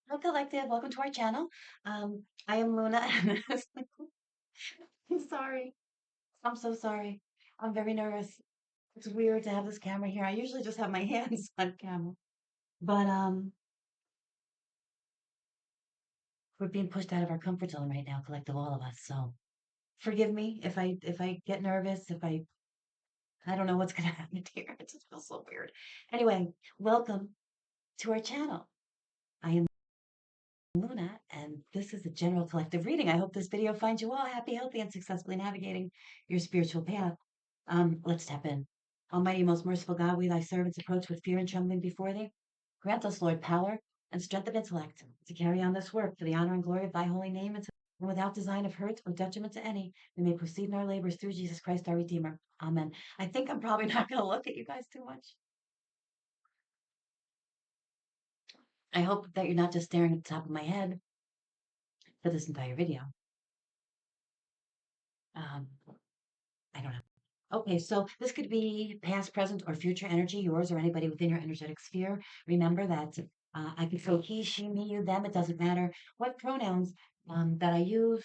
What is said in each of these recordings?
Hi, Collective. Welcome to our channel. I am Luna. And I'm sorry. I'm so sorry. I'm very nervous. It's weird to have this camera here. I usually just have my hands on camera, but we're being pushed out of our comfort zone right now, collective, all of us. So forgive me if I get nervous. If I don't know what's gonna happen here. It just feels so weird. Anyway, welcome to our channel. I am Luna, and this is a general collective reading. I hope this video finds you all happy, healthy, and successfully navigating your spiritual path. Let's tap in. Almighty, most merciful God, we thy servants approach with fear and trembling before thee. Grant us, Lord, power and strength of intellect to carry on this work for the honor and glory of thy holy name, and without design of hurt or detriment to any, we may proceed in our labors through Jesus Christ, our Redeemer. Amen. I think I'm probably not going to look at you guys too much. I hope that you're not just staring at the top of my head for this entire video. Um, I don't know. Okay, so this could be past, present, or future energy, yours or anybody within your energetic sphere. Remember that I could say he, she, me, you, them. It doesn't matter what pronouns that I use.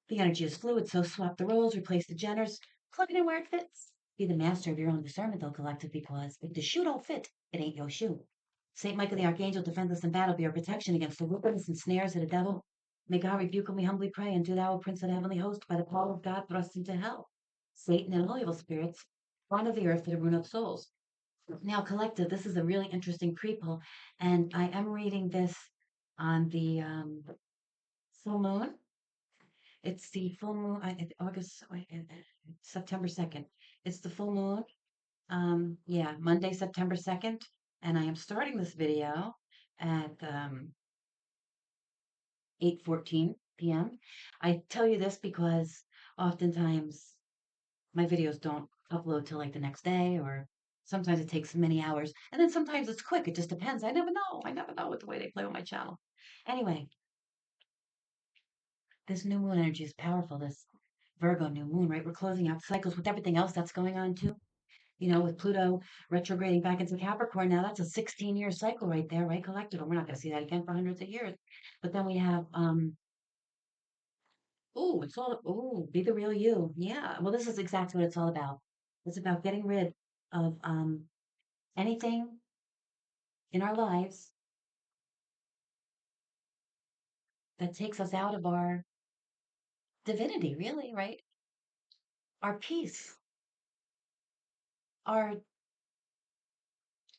The energy is fluid, so swap the roles, replace the genders, plug it in where it fits. Be the master of your own discernment, though, collective, because if the shoe don't fit, it ain't your shoe. Saint Michael the Archangel, defend us in battle, be our protection against the wickedness and snares of the devil. May God rebuke him, we humbly pray, and do thou, O Prince of the heavenly host, by the power of God, thrust into hell Satan and all evil spirits, born of the earth for the ruin of souls. Now, collective, this is a really interesting prequel, and I am reading this on the full moon. It's the full moon, September 2nd. It's the full moon. Yeah, Monday, September 2nd. And I am starting this video at 8:14 p.m. I tell you this because oftentimes my videos don't upload till like the next day, or sometimes it takes many hours. And then sometimes it's quick. It just depends. I never know. I never know with the way they play with my channel. Anyway, this new moon energy is powerful. This Virgo new moon, right? We're closing out cycles with everything else that's going on too. With Pluto retrograding back into Capricorn now, that's a 16-year cycle right there, right? Collective. And we're not going to see that again for hundreds of years. But then we have, be the real you. Yeah. Well, this is exactly what it's all about. It's about getting rid of anything in our lives that takes us out of our divinity, really, right? Our peace, our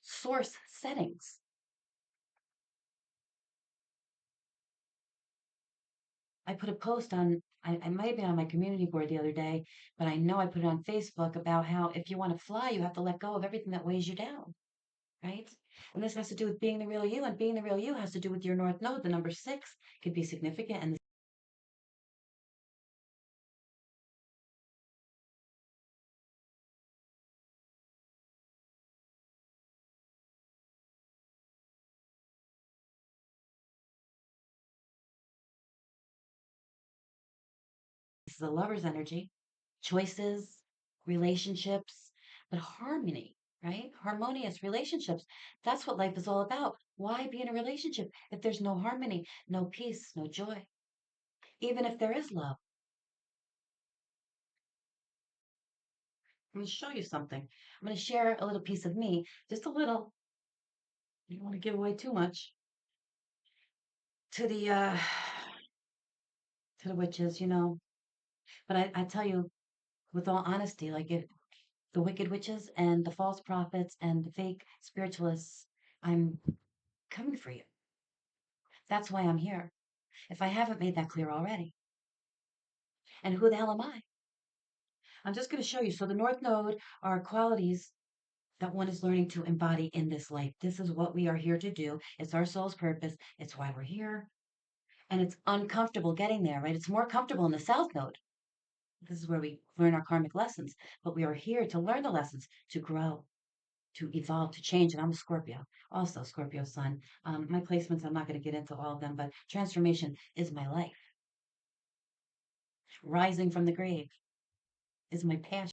source settings. I put a post on, I might have been on my community board the other day, but I know I put it on Facebook about how if you want to fly, you have to let go of everything that weighs you down, right? And this has to do with being the real you, and being the real you has to do with your North Node. The number 6 could be significant, and this is a lover's energy, choices, relationships, but harmony, right? Harmonious relationships. That's what life is all about. Why be in a relationship if there's no harmony, no peace, no joy? Even if there is love. I'm going to show you something. I'm going to share a little piece of me, just a little. You don't want to give away too much to the witches, But I tell you, with all honesty, like if the wicked witches and the false prophets and the fake spiritualists, I'm coming for you. That's why I'm here. If I haven't made that clear already. And who the hell am I? I'm just going to show you. So the North Node are qualities that one is learning to embody in this life. This is what we are here to do. It's our soul's purpose. It's why we're here. And it's uncomfortable getting there, right? It's more comfortable in the South Node. This is where we learn our karmic lessons. But we are here to learn the lessons, to grow, to evolve, to change. And I'm a Scorpio, also Scorpio sun. My placements, I'm not going to get into all of them, but transformation is my life. Rising from the grave is my passion.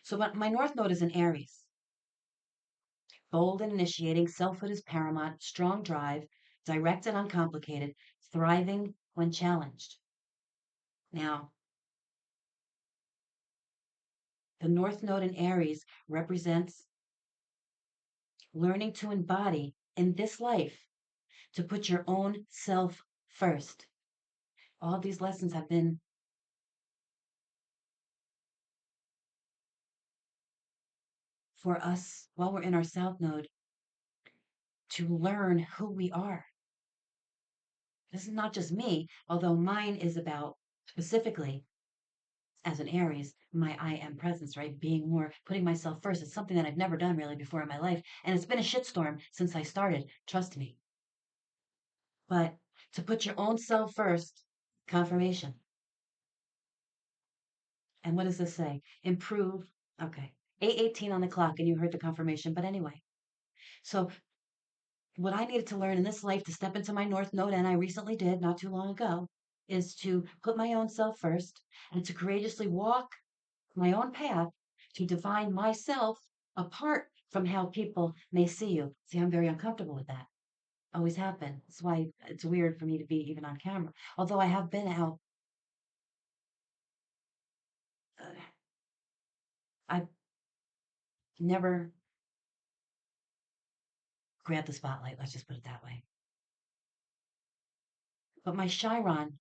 So my North Node is in Aries, bold and initiating, selfhood is paramount, strong drive, direct and uncomplicated, thriving when challenged. Now, the North Node in Aries represents learning to embody in this life to put your own self first. All these lessons have been for us while we're in our South Node to learn who we are. This is not just me, although mine is about specifically as an Aries, my I am presence, right? Being more, putting myself first. It's something that I've never done really before in my life. And it's been a shitstorm since I started. Trust me. But to put your own self first, confirmation. And what does this say? Improve. Okay. 8:18 on the clock, and you heard the confirmation. But anyway, so what I needed to learn in this life to step into my North Node, and I recently did not too long ago, is to put my own self first and to courageously walk my own path to define myself apart from how people may see you. See, I'm very uncomfortable with that. Always have been. That's why it's weird for me to be even on camera. Although I have been out, uh, I've never grabbed the spotlight. Let's just put it that way. But my Chiron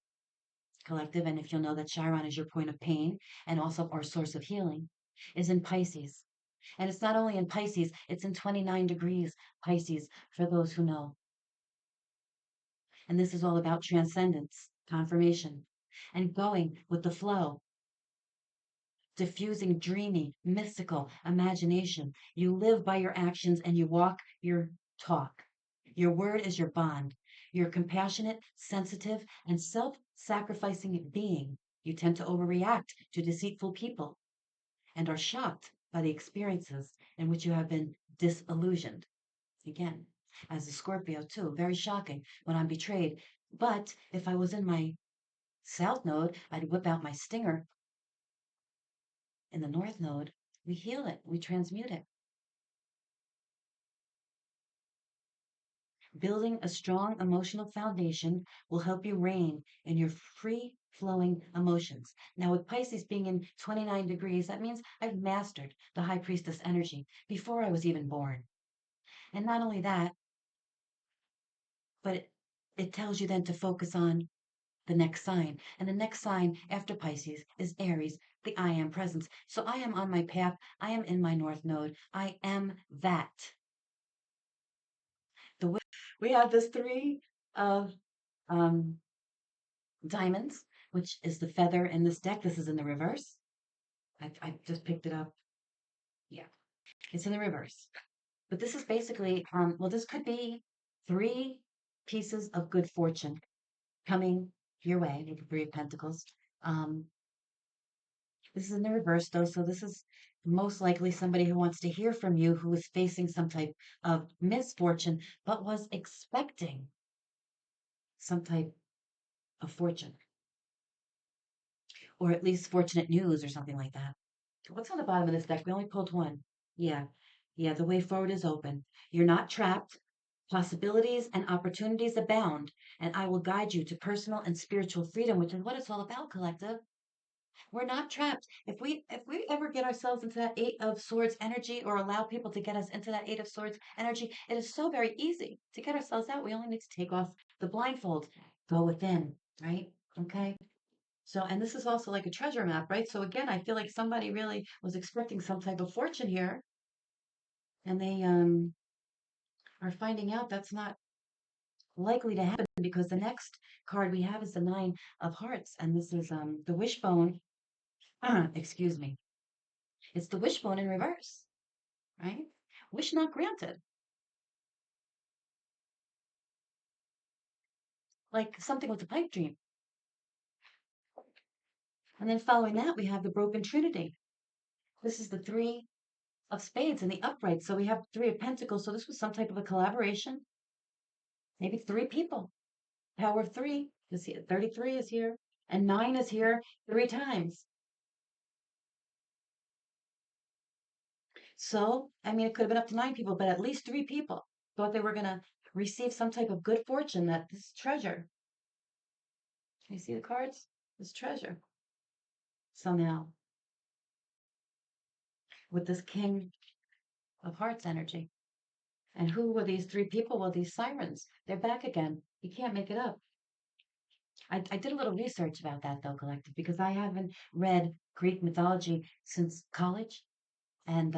collective, and if you'll know that Chiron is your point of pain and also our source of healing, is in Pisces. And it's not only in Pisces, it's in 29 degrees Pisces for those who know. And this is all about transcendence, confirmation, and going with the flow, diffusing dreamy, mystical imagination. You live by your actions and you walk your talk. Your word is your bond. You're a compassionate, sensitive, and self sacrificing being. You tend to overreact to deceitful people and are shocked by the experiences in which you have been disillusioned. Again, as a Scorpio, too, very shocking when I'm betrayed. But if I was in my South Node, I'd whip out my stinger. In the North Node, we heal it, we transmute it. Building a strong emotional foundation will help you reign in your free flowing emotions. Now, with Pisces being in 29 degrees, that means I've mastered the high priestess energy before I was even born. And not only that, but it tells you then to focus on the next sign. And the next sign after Pisces is Aries, the I am presence. So I am on my path. I am in my North Node. I am that. The we have this three of um, diamonds, which is the feather in this deck. This is in the reverse. I just picked it up. Yeah, it's in the reverse. But this is basically, well, this could be three pieces of good fortune coming your way, the Three of Pentacles. Um, this is in the reverse, though, so this is most likely somebody who wants to hear from you who is facing some type of misfortune, but was expecting some type of fortune, or at least fortunate news or something like that. What's on the bottom of this deck? We only pulled one. Yeah, yeah, the way forward is open. You're not trapped. Possibilities and opportunities abound, and I will guide you to personal and spiritual freedom, which is what it's all about, collective. We're not trapped. If we ever get ourselves into that Eight of Swords energy or allow people to get us into that Eight of Swords energy, it is so very easy to get ourselves out. We only need to take off the blindfold, go within, right? Okay. So, and this is also like a treasure map, right? So again, I feel like somebody really was expecting some type of fortune here, and they are finding out that's not likely to happen because the next card we have is the Nine of Hearts, and this is the wishbone. Excuse me. It's the wishbone in reverse, right? Wish not granted. Like something with a pipe dream. And then following that, we have the broken trinity. This is the Three of Spades in the upright. So we have Three of Pentacles. So this was some type of a collaboration. Maybe three people. Power of three is here. 33 is here. And nine is here three times. So, I mean, it could have been up to 9 people, but at least 3 people thought they were going to receive some type of good fortune, that this treasure. Can you see the cards? This treasure somehow with this King of Hearts energy. And who were these 3 people? Well, these sirens. They're back again. You can't make it up. I did a little research about that, though, collective, because I haven't read Greek mythology since college. And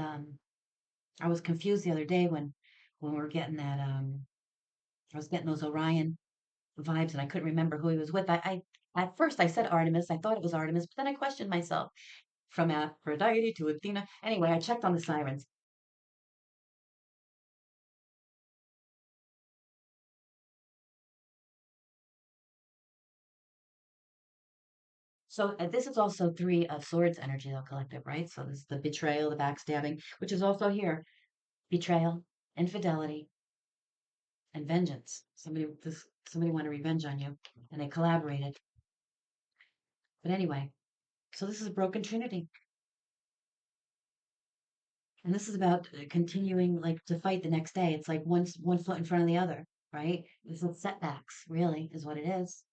I was confused the other day when we were getting that I was getting those Orion vibes, and I couldn't remember who he was with. I at first I said Artemis. I thought it was Artemis, but then I questioned myself, from Aphrodite to Athena. Anyway, I checked on the sirens. So this is also 3 of Swords energy, though, collective, right? So this is the betrayal, the backstabbing, which is also here: betrayal, infidelity, and vengeance. Somebody wanted revenge on you, and they collaborated. But anyway, so this is a broken trinity, and this is about continuing, like, to fight the next day. It's like one foot in front of the other, right? This is setbacks, really, is what it is.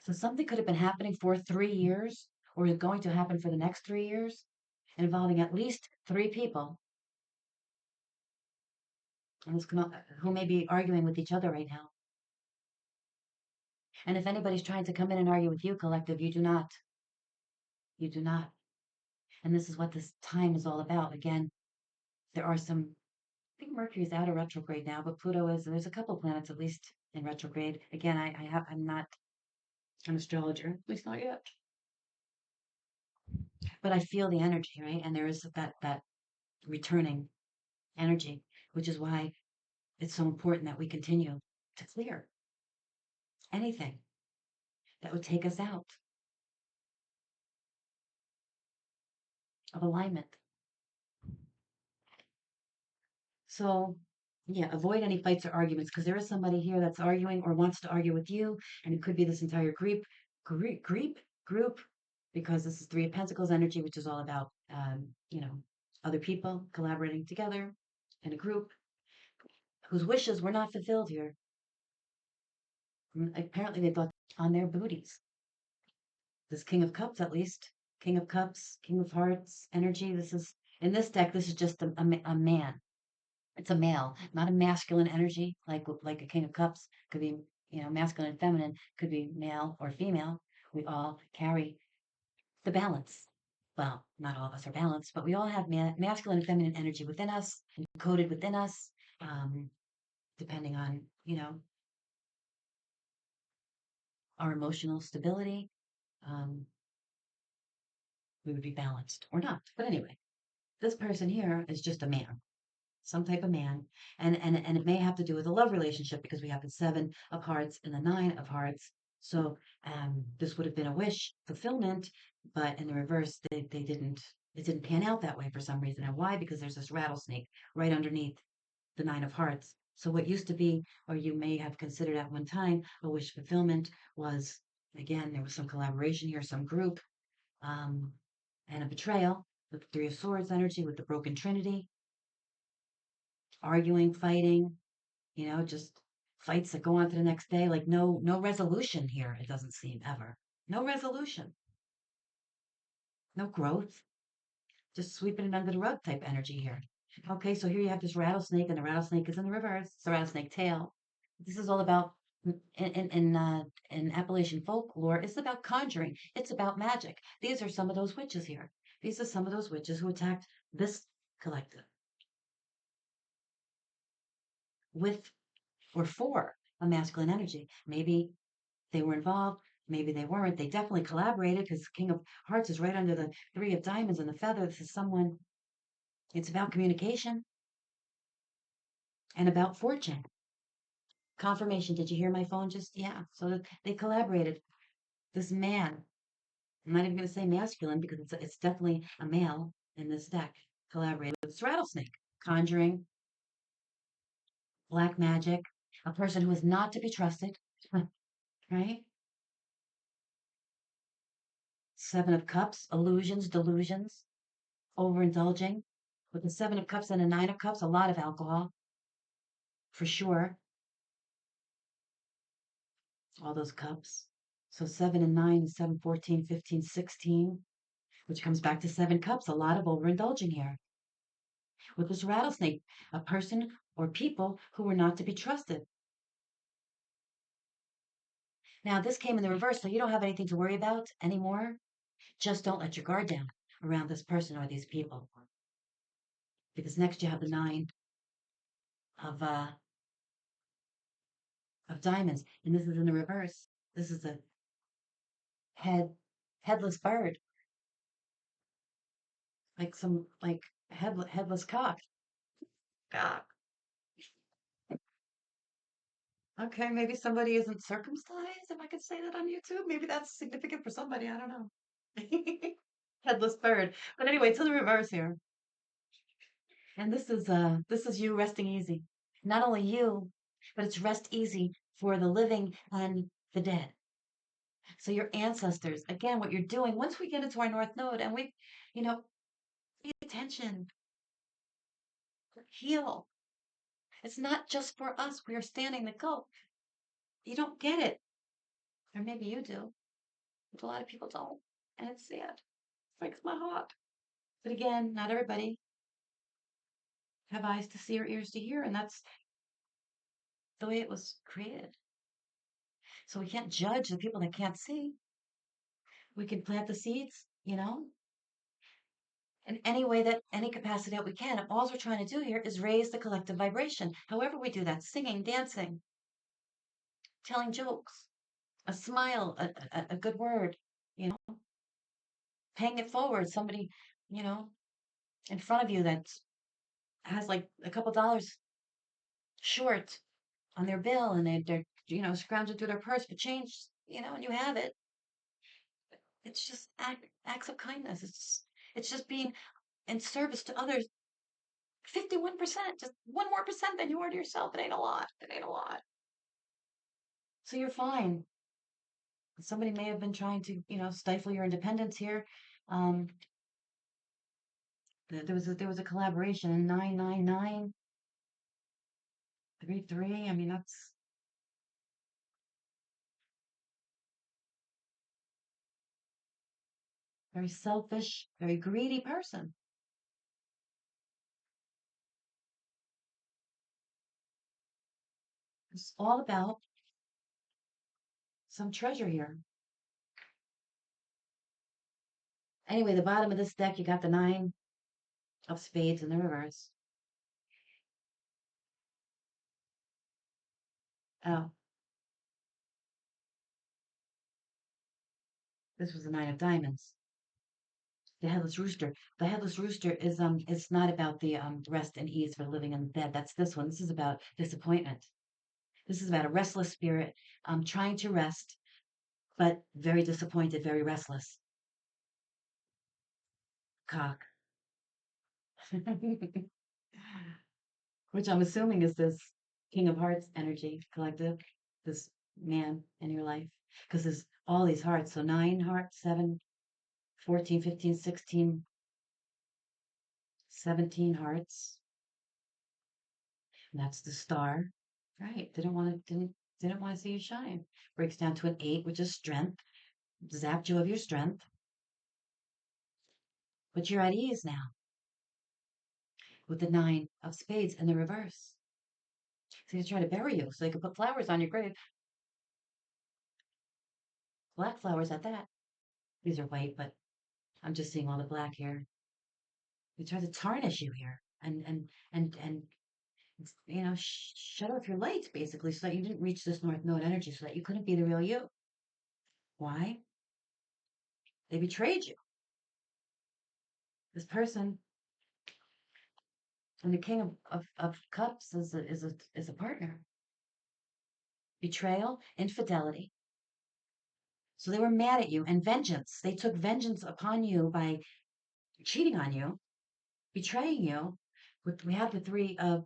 So something could have been happening for 3 years, or is going to happen for the next 3 years, involving at least 3 people, and who may be arguing with each other right now. And if anybody's trying to come in and argue with you, collective, you do not. You do not. And this is what this time is all about. Again, there are some. I think Mercury is out of retrograde now, but Pluto is. There's a couple planets at least in retrograde. Again, I'm not an astrologer, at least not yet. But I feel the energy, right? And there is that returning energy, which is why it's so important that we continue to clear anything that would take us out of alignment. So, yeah, avoid any fights or arguments, because there is somebody here that's arguing or wants to argue with you, and it could be this entire group, because this is 3 of Pentacles energy, which is all about, other people collaborating together in a group whose wishes were not fulfilled here. Apparently, they thought on their booties. This King of Cups, at least. King of Cups, King of Hearts energy. This is, in this deck, this is just a man. It's a male, not a masculine energy, like a King of Cups. Could be, masculine and feminine, could be male or female. We all carry the balance. Well, not all of us are balanced, but we all have masculine and feminine energy within us, encoded within us, um, depending on, our emotional stability. Um, we would be balanced or not. But anyway, this person here is just a man, some type of man, and it may have to do with a love relationship, because we have the 7 of Hearts and the 9 of Hearts. So this would have been a wish fulfillment, but in the reverse, they didn't. It didn't pan out that way for some reason. And why? Because there's this rattlesnake right underneath the 9 of Hearts. So what used to be, or you may have considered at one time, a wish fulfillment, was, again, there was some collaboration here, some group, um, and a betrayal with the 3 of Swords energy, with the broken trinity, arguing, fighting, just fights that go on to the next day. Like, no resolution here, it doesn't seem, ever. No resolution, no growth, just sweeping it under the rug type energy here. Okay, so here you have this rattlesnake, and the rattlesnake is in the reverse. It's a rattlesnake tail. This is all about, in Appalachian folklore, it's about conjuring. It's about magic. These are some of those witches here. These are some of those witches who attacked this collective with or for a masculine energy. Maybe they were involved, maybe they weren't. They definitely collaborated, because King of Hearts is right under the 3 of Diamonds and the feather. This is someone, it's about communication and about fortune. Confirmation. Did you hear my phone just? Yeah. So they collaborated. This man, I'm not even going to say masculine, because it's definitely a male in this deck, collaborated with this rattlesnake, conjuring, black magic, a person who is not to be trusted, right? Seven of Cups, illusions, delusions, overindulging. With the Seven of Cups and the Nine of Cups, a lot of alcohol, for sure. All those cups. So 7 and 9 is 7, 14, 15, 16, which comes back to 7 cups. A lot of overindulging here. With this rattlesnake, a person or people who were not to be trusted. Now, this came in the reverse, so you don't have anything to worry about anymore. Just don't let your guard down around this person or these people. Because next you have the nine of uh of diamonds, and this is in the reverse. This is a head headless bird, like some like headless cock. Cock. Okay, maybe somebody isn't circumcised, if I could say that on YouTube. Maybe that's significant for somebody. I don't know. Headless bird. But anyway, to the reverse here. And this is you resting easy. Not only you, but it's rest easy for the living and the dead. So your ancestors, again, what you're doing, once we get into our North Node and we, you know, pay attention, heal. It's not just for us. We are standing the go. You don't get it. Or maybe you do, but a lot of people don't. And it's sad. It breaks my heart. But again, not everybody have eyes to see or ears to hear, and that's the way it was created. So we can't judge the people that can't see. We can plant the seeds, in any way that any capacity that we can. And all we're trying to do here is raise the collective vibration. However we do that, singing, dancing, telling jokes, a smile, a good word, you know, paying it forward. Somebody, you know, in front of you that has like a couple dollars short on their bill and they're scrounging through their purse for change, and you have it. It's just acts of kindness. It's just being in service to others. 51%, just one more percent than you are to yourself. It ain't a lot. It ain't a lot. So you're fine. Somebody may have been trying to, stifle your independence here. Um, there was a collaboration, 99933. I mean, that's very selfish, very greedy person. It's all about some treasure here. Anyway, the bottom of this deck, you got the nine of spades in the reverse. Oh, this was the nine of diamonds. The headless rooster. The headless rooster is not about the rest and ease for living in the bed. That's this one. This is about disappointment. This is about a restless spirit, trying to rest, but very disappointed, very restless. Cock. Which I'm assuming is this King of Hearts energy collective, this man in your life. Because there's all these hearts. So 9 hearts, 7, 14, 15, 16, 17 hearts. And that's the star. Right. Didn't want to see you shine. Breaks down to an 8, which is strength. Zapped you of your strength. But you're at ease now with the 9 of spades in the reverse. So he's trying to bury you so they could put flowers on your grave. Black flowers at that. These are white, but I'm just seeing all the black here. He tries to tarnish you here and shut off your lights basically so that you didn't reach this North Node energy so that you couldn't be the real you. Why? They betrayed you. This person and the King of Cups is a partner. Betrayal, infidelity. So they were mad at you and vengeance. They took vengeance upon you by cheating on you, betraying you. We have the 3 of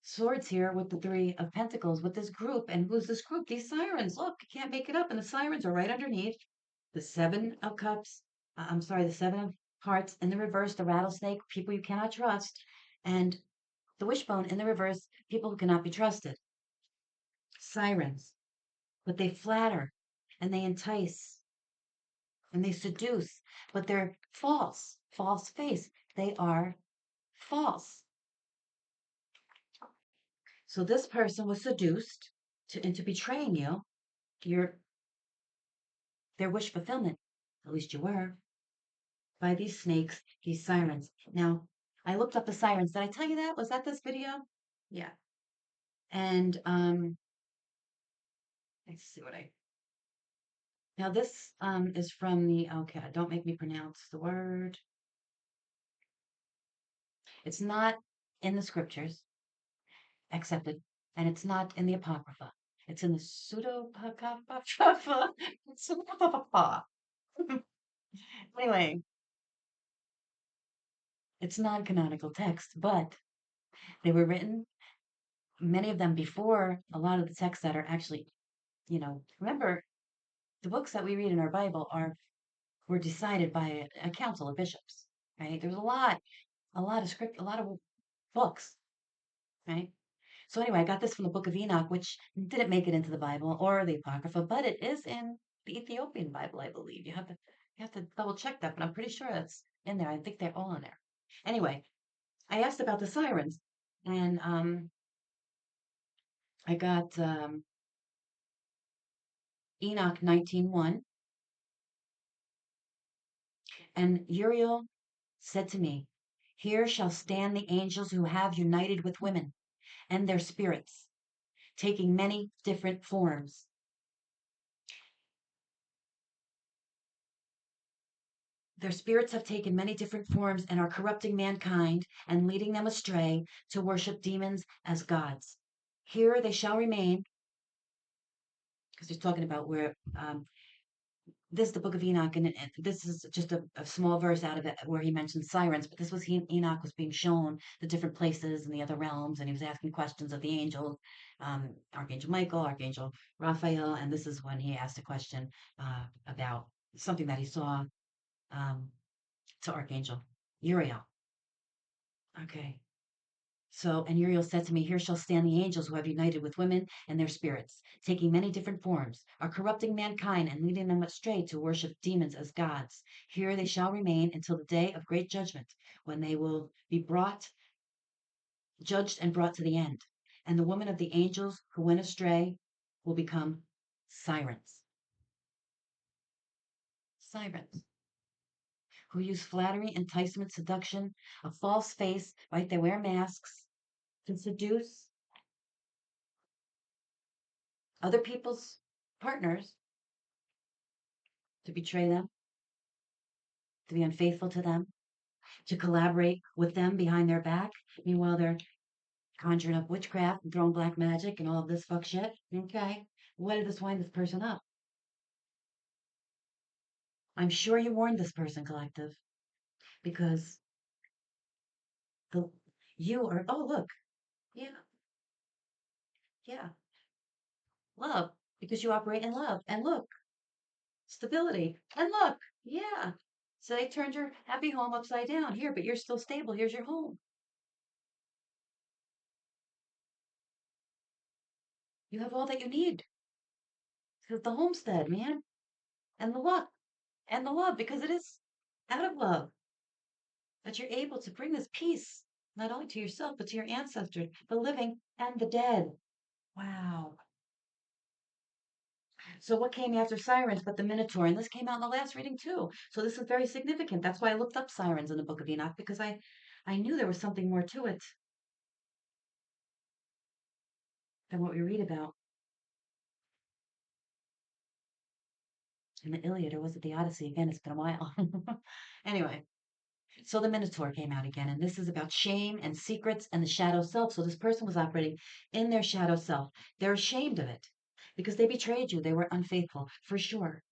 Swords here with the 3 of Pentacles with this group. And who's this group? These sirens. Look, you can't make it up. And the sirens are right underneath The Seven of Cups, I'm sorry, the Seven of Hearts in the reverse, the rattlesnake, people you cannot trust, and the wishbone in the reverse, people who cannot be trusted. Sirens, but they flatter and they entice and they seduce, but they're false, false face. They are false. So this person was seduced into betraying you, your their wish fulfillment. At least you were by these snakes, these sirens. Now, I looked up the sirens. Did I tell you that? Was that this video? Yeah. And let's see what I. Now this is from the okay. Don't make me pronounce the word. It's not in the scriptures accepted, and it's not in the apocrypha. It's in the pseudo apocrypha. Anyway, it's non-canonical text, but they were written, many of them before a lot of the texts that are actually, remember the books that we read in our Bible were decided by a council of bishops, right? There was a lot of script, a lot of books, right? So anyway, I got this from the Book of Enoch, which didn't make it into the Bible or the Apocrypha, but it is in the Ethiopian Bible, I believe. You have to double check that, but I'm pretty sure that's in there. I think they're all in there. Anyway, I asked about the sirens, and I got Enoch 19:1, and Uriel said to me, "Here shall stand the angels who have united with women, and their spirits, taking many different forms. Their spirits have taken many different forms and are corrupting mankind and leading them astray to worship demons as gods. Here they shall remain," because he's talking about where this is the Book of Enoch, and this is just a small verse out of it where he mentions sirens. But this was Enoch was being shown the different places and the other realms, and he was asking questions of the angels, Archangel Michael, Archangel Raphael, and this is when he asked a question about something that he saw um, to Archangel Uriel. Okay. So, and Uriel said to me, "Here shall stand the angels who have united with women and their spirits, taking many different forms, are corrupting mankind and leading them astray to worship demons as gods. Here they shall remain until the day of great judgment, when they will be judged and brought to the end. And the woman of the angels who went astray will become sirens." Sirens who use flattery, enticement, seduction, a false face, right? They wear masks to seduce other people's partners, to betray them, to be unfaithful to them, to collaborate with them behind their back. Meanwhile, they're conjuring up witchcraft and throwing black magic and all of this fuck shit. Okay. What did this wind this person up? I'm sure you warned this person, collective, because the you are, oh, look. Yeah. Yeah. Love. Because you operate in love. And look, stability. And look. Yeah. So they turned your happy home upside down. Here, but you're still stable. Here's your home. You have all that you need. The homestead, man. And the luck. And the love, because it is out of love that you're able to bring this peace, not only to yourself, but to your ancestors, the living and the dead. Wow. So what came after sirens but the Minotaur? And this came out in the last reading too. So this is very significant. That's why I looked up sirens in the Book of Enoch, because I knew there was something more to it than what we read about in the Iliad, or was it the Odyssey? Again, it's been a while. Anyway, so the Minotaur came out again, and this is about shame and secrets and the shadow self. So this person was operating in their shadow self. They're ashamed of it because they betrayed you. They were unfaithful, for sure.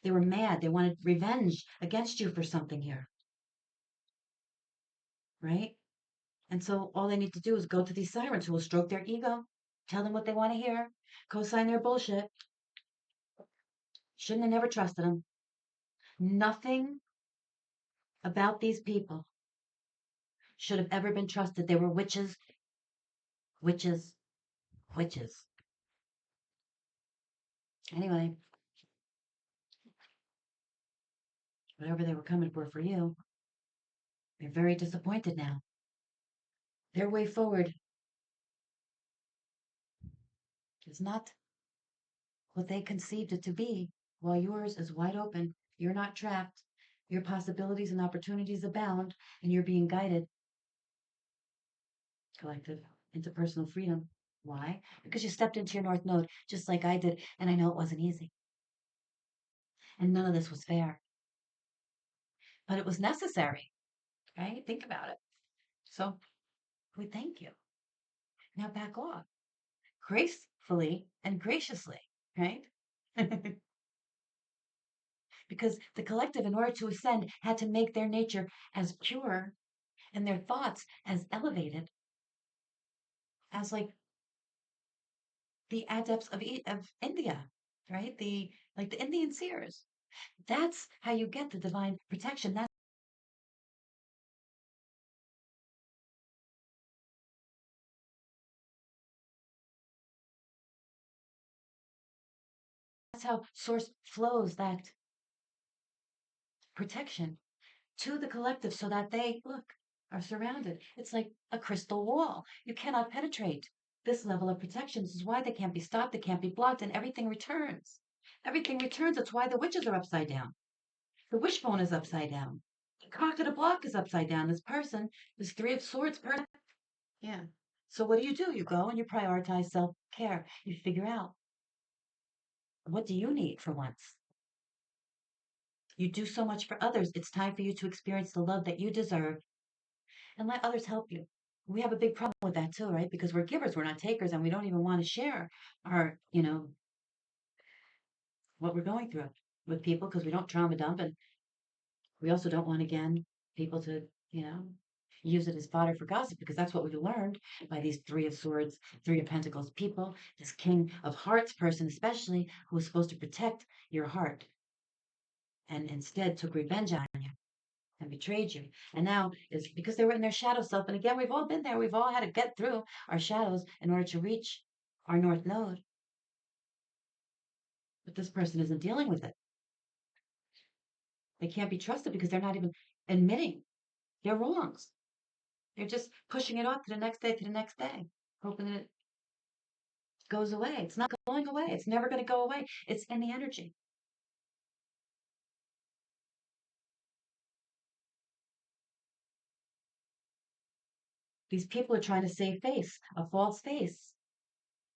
They were mad. They wanted revenge against you for something here, right? And so all they need to do is go to these sirens who will stroke their ego, tell them what they want to hear, co-sign their bullshit, Shouldn't have never trusted them. Nothing about these people should have ever been trusted. They were witches, witches, witches. Anyway, whatever they were coming for you, they're very disappointed now. Their way forward is not what they conceived it to be, while yours is wide open. You're not trapped. Your possibilities and opportunities abound, and you're being guided, collective, into personal freedom. Why? Because you stepped into your North Node just like I did, and I know it wasn't easy. And none of this was fair, but it was necessary, right? Think about it. So we thank you. Now back off gracefully and graciously, right? Because the collective, in order to ascend, had to make their nature as pure and their thoughts as elevated as like the adepts of India, right? The like the Indian seers. That's how you get the divine protection. That's how source flows that protection to the collective so that they look are surrounded. It's like a crystal wall. You cannot penetrate this level of protection. This is why they can't be stopped, they can't be blocked, and everything returns. Everything returns. That's why the witches are upside down. The wishbone is upside down. The cock of the block is upside down. This person, this three of swords person. Yeah. So what do? You go and you prioritize self-care. You figure out what do you need for once. You do so much for others. It's time for you to experience the love that you deserve and let others help you. We have a big problem with that too, right? Because we're givers, we're not takers, and we don't even want to share our, what we're going through with people because we don't trauma dump. And we also don't want, again, people to, you know, use it as fodder for gossip because that's what we learned by these three of swords, three of pentacles people, this king of hearts person, especially who was supposed to protect your heart and instead took revenge on you and betrayed you. And now is because they were in their shadow self. And again, we've all been there. We've all had to get through our shadows in order to reach our North Node. But this person isn't dealing with it. They can't be trusted because they're not even admitting their wrongs. They're just pushing it off to the next day, to the next day, hoping that it goes away. It's not going away. It's never going to go away. It's in the energy. These people are trying to save face, a false face.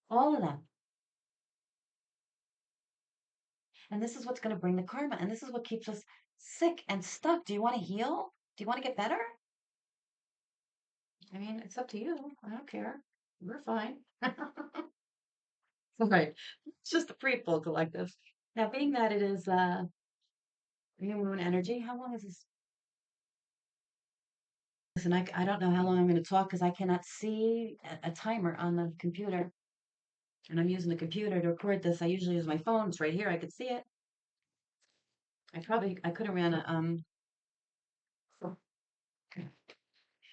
All of them. And this is what's going to bring the karma. And this is what keeps us sick and stuck. Do you want to heal? Do you want to get better? I mean, it's up to you. I don't care. We're fine. Right. It's just a free full collective. Now, being that it is new moon energy, how long is this? Listen, I don't know how long I'm going to talk because I cannot see a timer on the computer. And I'm using the computer to record this. I usually use my phone. It's right here. I could see it. I could have ran a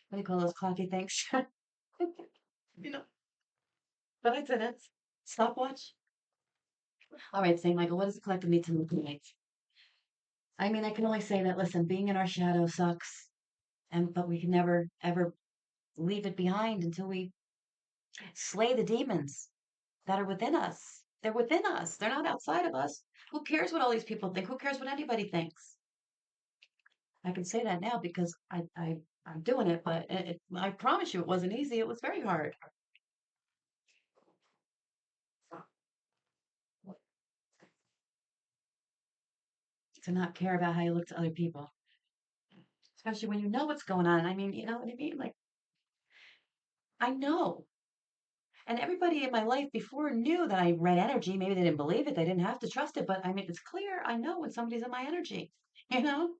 what do you call those clocky things? you know, but I didn't. Stopwatch. All right, St. Michael, what does the collective need to know tonight? I mean, I can only say that, listen, being in our shadow sucks, but we can never, ever leave it behind until we slay the demons that are within us. They're within us. They're not outside of us. Who cares what all these people think? Who cares what anybody thinks? I can say that now because I'm doing it, but I promise you it wasn't easy. It was very hard to not care about how you look to other people, especially when you know what's going on. I mean, you know what I mean? Like, I know. And everybody in my life before knew that I read energy. Maybe they didn't believe it. They didn't have to trust it. But I mean, it's clear. I know when somebody's in my energy. You know,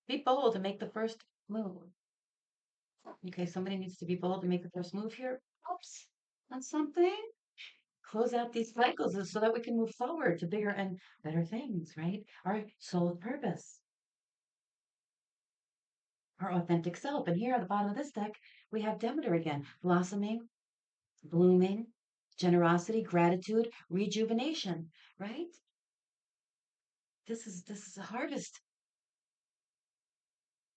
be bold and make the first move. Okay, somebody needs to be bold to make the first move here. Oops, on something. close out these cycles so that we can move forward to bigger and better things, right? Our soul's purpose, our authentic self. And here at the bottom of this deck, we have Demeter again, blossoming, blooming, generosity, gratitude, rejuvenation, right? This is a harvest.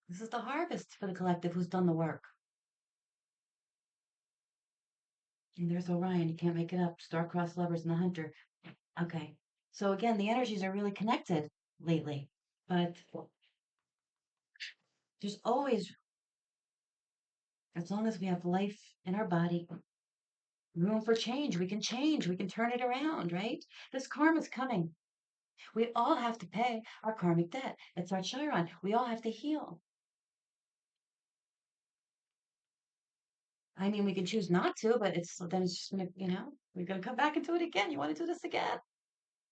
This is the harvest for the collective who's done the work. And there's Orion. You can't make it up. Star-crossed lovers and the hunter. Okay. So again, the energies are really connected lately. But there's always, as long as we have life in our body, room for change. We can change. We can turn it around, right? This karma's coming. We all have to pay our karmic debt. It's our Chiron. We all have to heal. I mean, we can choose not to, but it's just gonna, we're gonna come back into it again. You want to do this again?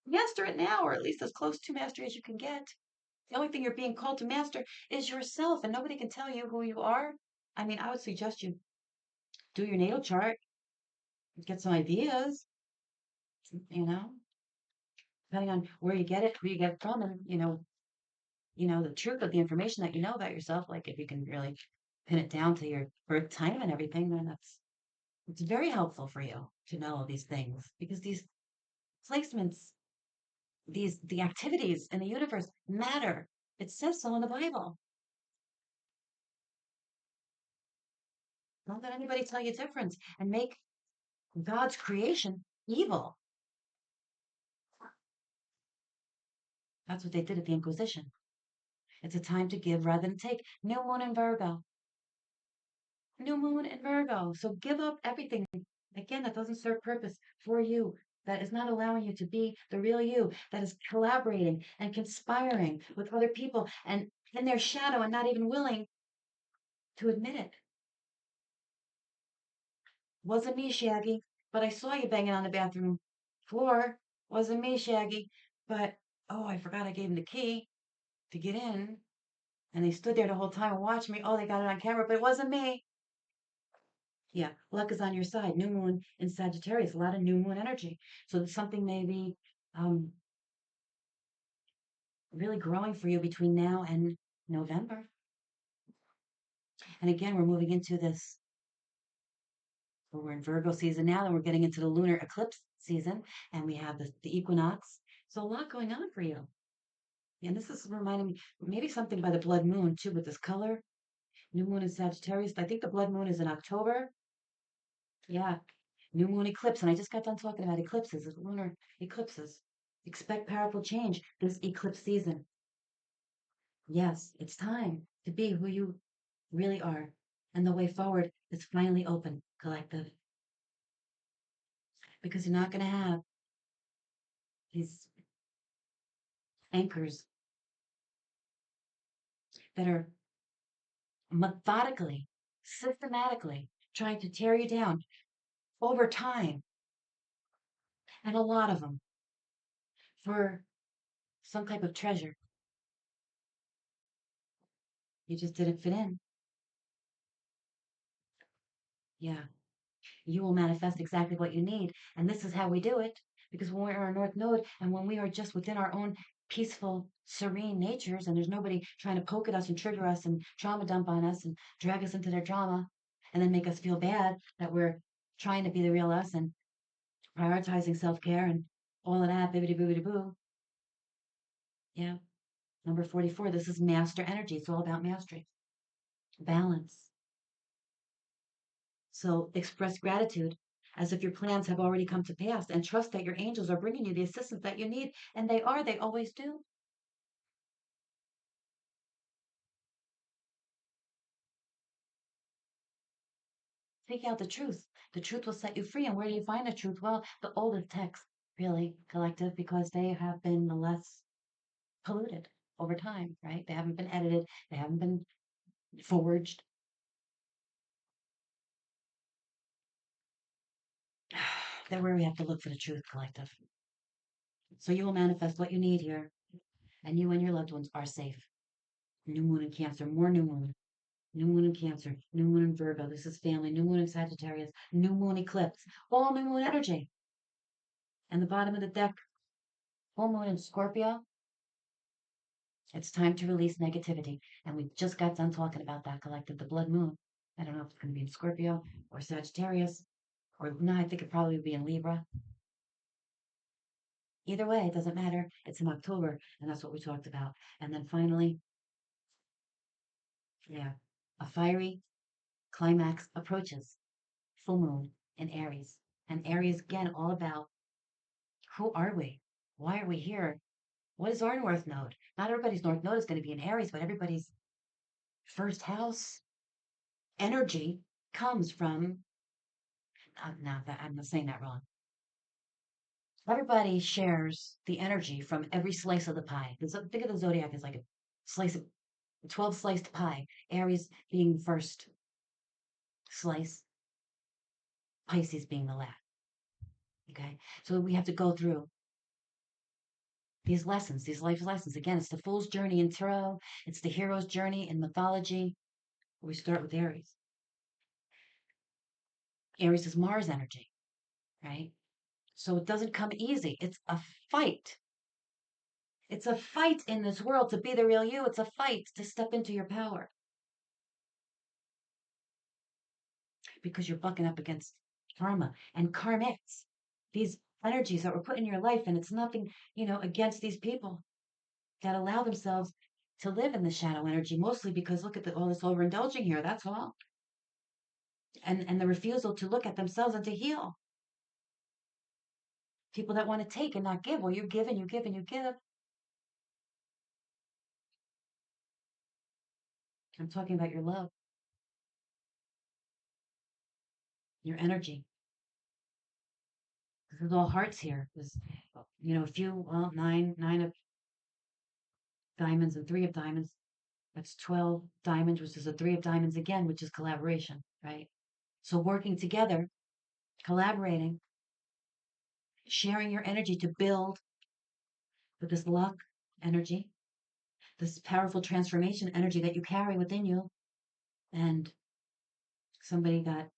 Master it now, or at least as close to mastery as you can get. The only thing you're being called to master is yourself, and nobody can tell you who you are. I mean, I would suggest you do your natal chart, get some ideas, you know, depending on where you get it, who you get it from, and the truth of the information that you know about yourself. Like if you can really pin it down to your birth time and everything, then it's very helpful for you to know these things because these placements, the activities in the universe matter. It says so in the Bible. Don't let anybody tell you different and make God's creation evil. That's what they did at the Inquisition. It's a time to give rather than take. New moon in Virgo. New moon in Virgo. So give up everything. Again, that doesn't serve purpose for you. That is not allowing you to be the real you. That is collaborating and conspiring with other people and in their shadow and not even willing to admit it. Wasn't me, Shaggy, but I saw you banging on the bathroom floor. Wasn't me, Shaggy, but oh, I forgot I gave him the key to get in. And they stood there the whole time and watched me. Oh, they got it on camera, but it wasn't me. Yeah, luck is on your side. New moon in Sagittarius, a lot of new moon energy. So something may be um, really growing for you between now and November. And again, we're moving into this. We're in Virgo season now, and we're getting into the lunar eclipse season, and we have the equinox. So a lot going on for you. And this is reminding me maybe something by the blood moon too, with this color. New moon in Sagittarius. I think the blood moon is in October. Yeah, new moon eclipse. And I just got done talking about eclipses, lunar eclipses. Expect powerful change this eclipse season. Yes, it's time to be who you really are. And the way forward is finally open, collective. Because you're not going to have these anchors that are methodically, systematically trying to tear you down over time. And a lot of them for some type of treasure. You just didn't fit in. Yeah. You will manifest exactly what you need. And this is how we do it. Because when we're in our North Node and when we are just within our own peaceful, serene natures, and there's nobody trying to poke at us and trigger us and trauma dump on us and drag us into their drama and then make us feel bad that we're trying to be the real us and prioritizing self care and all of that, bibbity boobity boo. Yeah. Number 44, this is master energy. It's all about mastery, balance. So express gratitude as if your plans have already come to pass and trust that your angels are bringing you the assistance that you need. And they always do. Seek out the truth. The truth will set you free. And where do you find the truth? Well, the oldest texts, really, collective, because they have been the less polluted over time, right? They haven't been edited, they haven't been forged. They're where we have to look for the truth, collective. So you will manifest what you need here, and you and your loved ones are safe. New moon in Cancer, more new moon. New moon in Cancer, new moon in Virgo. This is family. New moon in Sagittarius, new moon eclipse. All new moon energy. And the bottom of the deck, full moon in Scorpio, it's time to release negativity. And we just got done talking about that collective, the blood moon. I don't know if it's going to be in Scorpio or Sagittarius, or no, I think it probably would be in Libra. Either way, it doesn't matter. It's in October, and that's what we talked about. And then finally, yeah, a fiery climax approaches. Full moon in Aries. And Aries, again, all about who are we? Why are we here? What is our North Node? Not everybody's North Node is going to be in Aries, but everybody's first house energy comes from, now that I'm saying that wrong. Everybody shares the energy from every slice of the pie. Think of the zodiac as like a slice of 12 sliced pie. Aries being the first slice, Pisces being the last. Okay. So we have to go through these lessons, these life lessons. Again, it's the fool's journey in tarot. It's the hero's journey in mythology. We start with Aries. Aries is Mars energy, right? So it doesn't come easy. It's a fight. It's a fight in this world to be the real you. It's a fight to step into your power because you're bucking up against karma and karmics. These energies that were put in your life, and it's nothing, against these people that allow themselves to live in the shadow energy, mostly because look at all this overindulging here. That's all. And the refusal to look at themselves and to heal. People that want to take and not give. Well, you give and you give and you give. I'm talking about your love, your energy. This is all hearts here. There's, a few, well, nine of diamonds and three of diamonds. That's 12 diamonds, which is a three of diamonds again, which is collaboration, right? So working together, collaborating, sharing your energy to build with this luck energy, this powerful transformation energy that you carry within you. And somebody got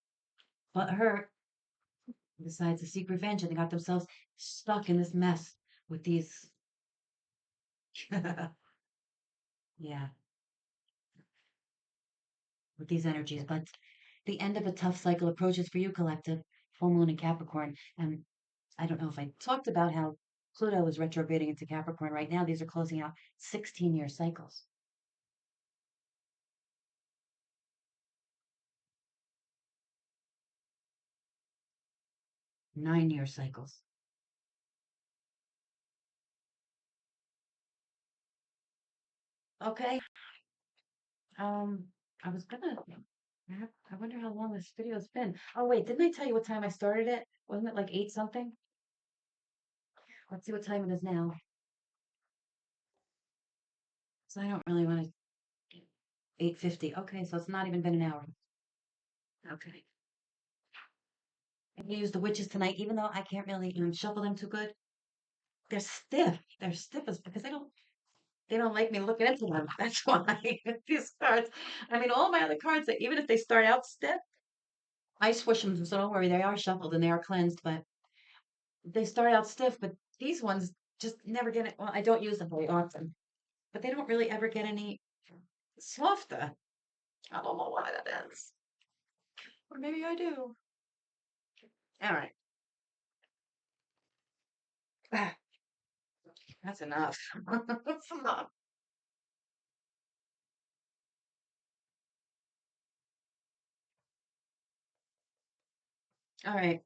but hurt, decides to seek revenge, and they got themselves stuck in this mess with these. Yeah, with these energies. But the end of a tough cycle approaches for you, collective, full moon in Capricorn. And I don't know if I talked about how Pluto is retrograding into Capricorn right now. These are closing out 16-year cycles. 9-year cycles. Okay. Um, I was gonna. I wonder how long this video's been. Oh wait, didn't I tell you what time I started it? Wasn't it like 8 something? Let's see what time it is now. So I don't really want to. 8:50. Okay, so it's not even been an hour. Okay. I'm gonna use the witches tonight, even though I can't really shuffle them too good. They're stiff. They're stiff as because they don't like me looking into them. That's why these cards. I mean, all my other cards, even if they start out stiff, I swish them, so don't worry. They are shuffled and they are cleansed, but they start out stiff. But these ones just never get it. Well, I don't use them very often, but they don't really ever get any softer. I don't know why that is, or maybe I do. All right. That's enough. That's enough. All right.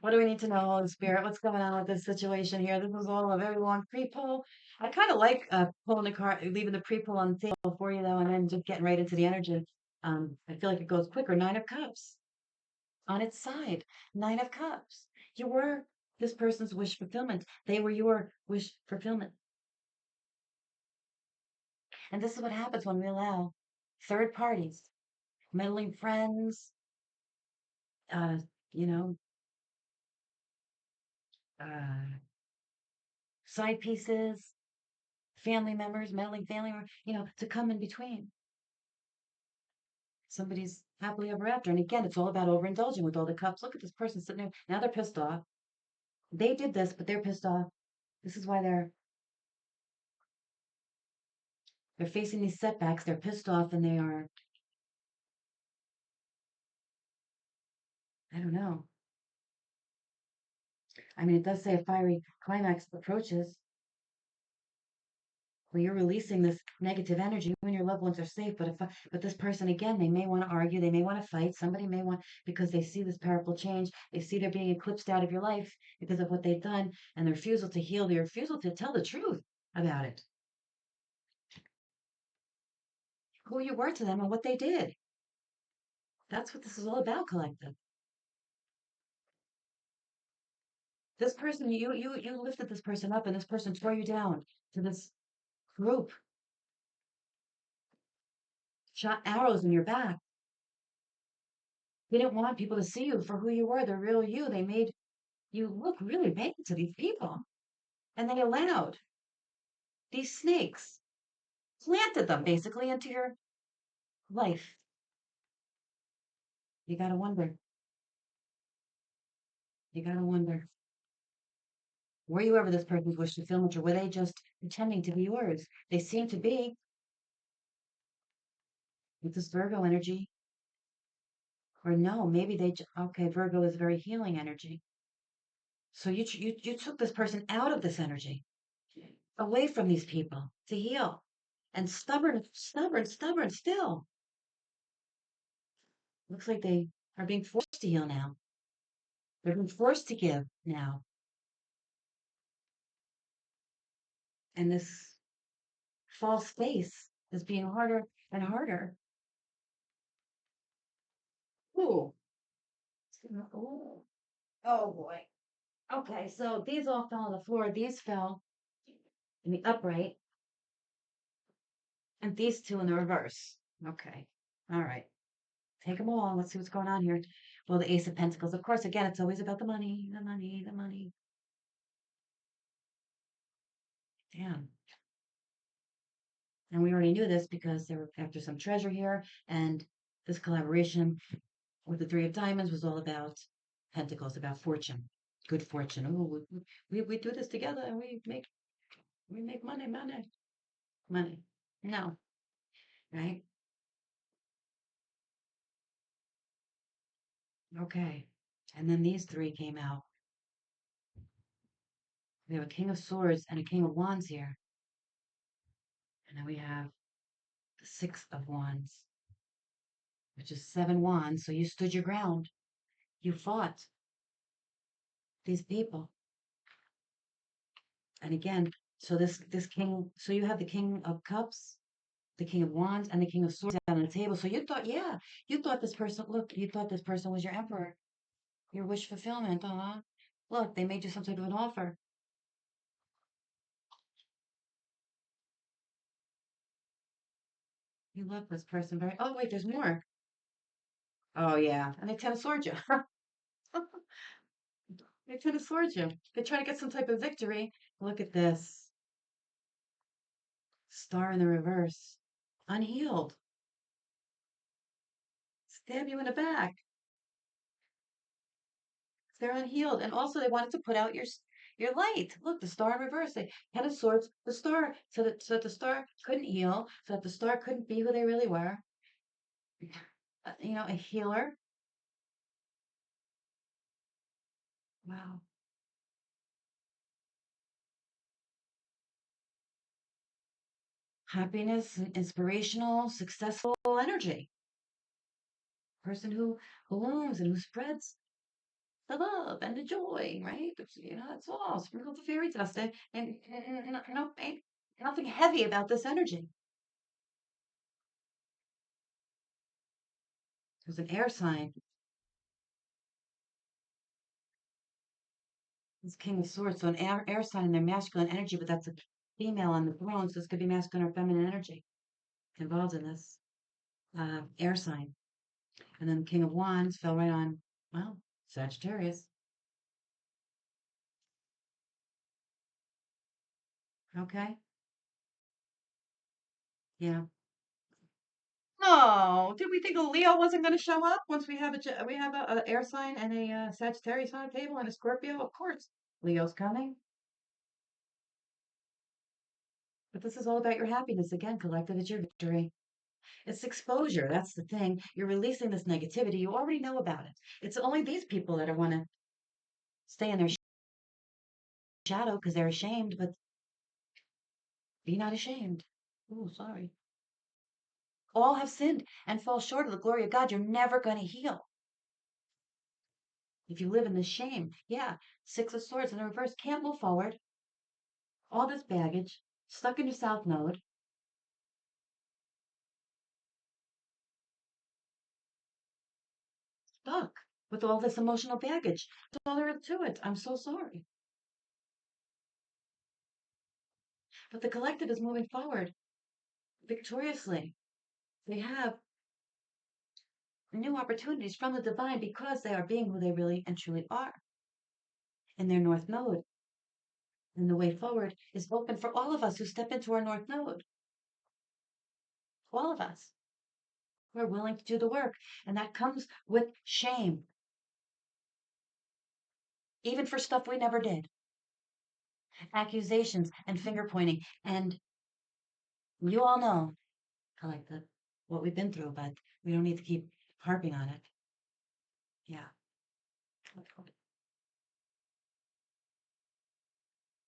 What do we need to know, Holy Spirit? What's going on with this situation here? This is all a very long pre-pull. I kind of like pulling the card, leaving the pre-pull on the table for you, though, and then just getting right into the energy. I feel like it goes quicker. 9 of Cups on its side. 9 of Cups. You were this person's wish fulfillment. They were your wish fulfillment. And this is what happens when we allow third parties, meddling friends, uh, you know, uh, side pieces, family members, meddling family members, to come in between somebody's happily ever after. And again, it's all about overindulging with all the cups. Look at this person sitting there. Now they're pissed off. They did this, but they're pissed off. This is why they're facing these setbacks. They're pissed off and they are, I don't know. I mean, it does say a fiery climax approaches where you're releasing this negative energy when your loved ones are safe. But this person again, they may want to argue, they may want to fight. Somebody may want because they see this powerful change, they see they're being eclipsed out of your life because of what they've done, and the refusal to heal, the refusal to tell the truth about it, who you were to them and what they did. That's what this is all about, collective. This person, you lifted this person up, and this person tore you down to this group, shot arrows in your back. They didn't want people to see you for who you were, the real you. They made you look really bad to these people. And they allowed these snakes, planted them basically into your life. You gotta wonder, you gotta wonder, were you ever this person's wish fulfillment, or were they just pretending to be yours? They seem to be with this Virgo energy. Or no, maybe okay, Virgo is very healing energy. So you took this person out of this energy, away from these people to heal. And stubborn still. Looks like they are being forced to heal now. They're being forced to give now. And this false face is being harder and harder. Ooh. Ooh. Oh boy. Okay, so these all fell on the floor. These fell in the upright, and these two in the reverse. Okay. All right. Take them all. Let's see what's going on here. Well, the Ace of Pentacles. Of course, again, it's always about the money, the money, the money. Damn. And we already knew this because they were after some treasure here. And this collaboration with the Three of Diamonds was all about Pentacles, about fortune, good fortune. Oh, we do this together and we make money, money, money. No, right? Okay. And then these three came out. We have a King of Swords and a King of Wands here. And then we have the Six of Wands, which is seven wands. So you stood your ground. You fought these people. And again, so this king, so you have the King of Cups, the King of Wands, and the King of Swords on the table. So you thought, yeah, you thought this person, look, you thought this person was your emperor, your wish fulfillment. Look, they made you some type of an offer. You love this person very. Oh wait, there's more. Oh yeah, and they Ten of Swords you. They Ten of Swords you. They try to get some type of victory. Look at this star in the reverse, unhealed. Stab you in the back. They're unhealed, and also they wanted to put out your light. Look, the star in reverse. They Ten of Swords, the star, so that the star couldn't heal, so that the star couldn't be who they really were. A healer. Wow. Happiness, inspirational, successful energy. Person who blooms and who spreads the love and the joy, right? That's all. Sprinkle the fairy dust and no, ain't nothing heavy about this energy. There's an air sign. It's King of Swords, so an air sign, they're masculine energy, but that's a female on the throne, so this could be masculine or feminine energy involved in this air sign. And then the King of Wands fell right on, well, Sagittarius. Okay, yeah. Oh, did we think a Leo wasn't going to show up once we have a air sign and a Sagittarius on the table and a Scorpio? Of course. Leo's coming. But this is all about your happiness. Again, collective, it's your victory. It's exposure. That's the thing. You're releasing this negativity. You already know about it. It's only these people that want to stay in their shadow because they're ashamed, but be not ashamed. Oh, sorry. All have sinned and fall short of the glory of God. You're never going to heal if you live in this shame. Yeah, Six of Swords in the reverse, can't move forward. All this baggage, stuck in your South Node. Stuck with all this emotional baggage. That's all there is to it. I'm so sorry. But the collective is moving forward victoriously. They have new opportunities from the divine because they are being who they really and truly are in their North Node. And the way forward is open for all of us who step into our North Node. All of us who are willing to do the work. And that comes with shame, even for stuff we never did. Accusations and finger pointing. And you all know, collective, what we've been through, but we don't need to keep harping on it. Yeah.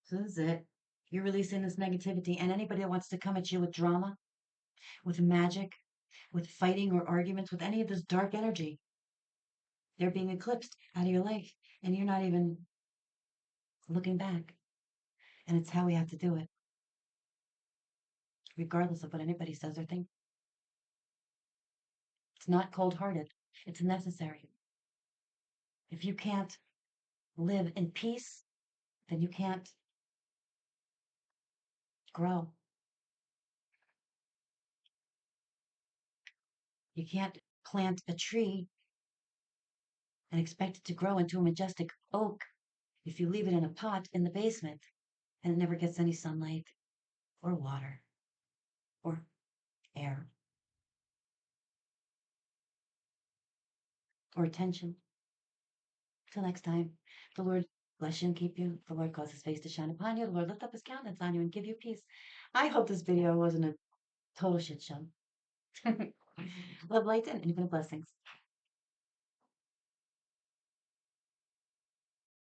So this is it. You're releasing this negativity, and anybody that wants to come at you with drama, with magic, with fighting or arguments, with any of this dark energy, they're being eclipsed out of your life, and you're not even looking back. And it's how we have to do it, regardless of what anybody says or thinks. It's not cold hearted, it's necessary. If you can't live in peace, then you can't grow. You can't plant a tree and expect it to grow into a majestic oak if you leave it in a pot in the basement and it never gets any sunlight or water or air or attention. Till next time, the Lord bless you and keep you. The Lord cause his face to shine upon you. The Lord lift up his countenance on you and give you peace. I hope this video wasn't a total shit show. Love, light, and infinite blessings.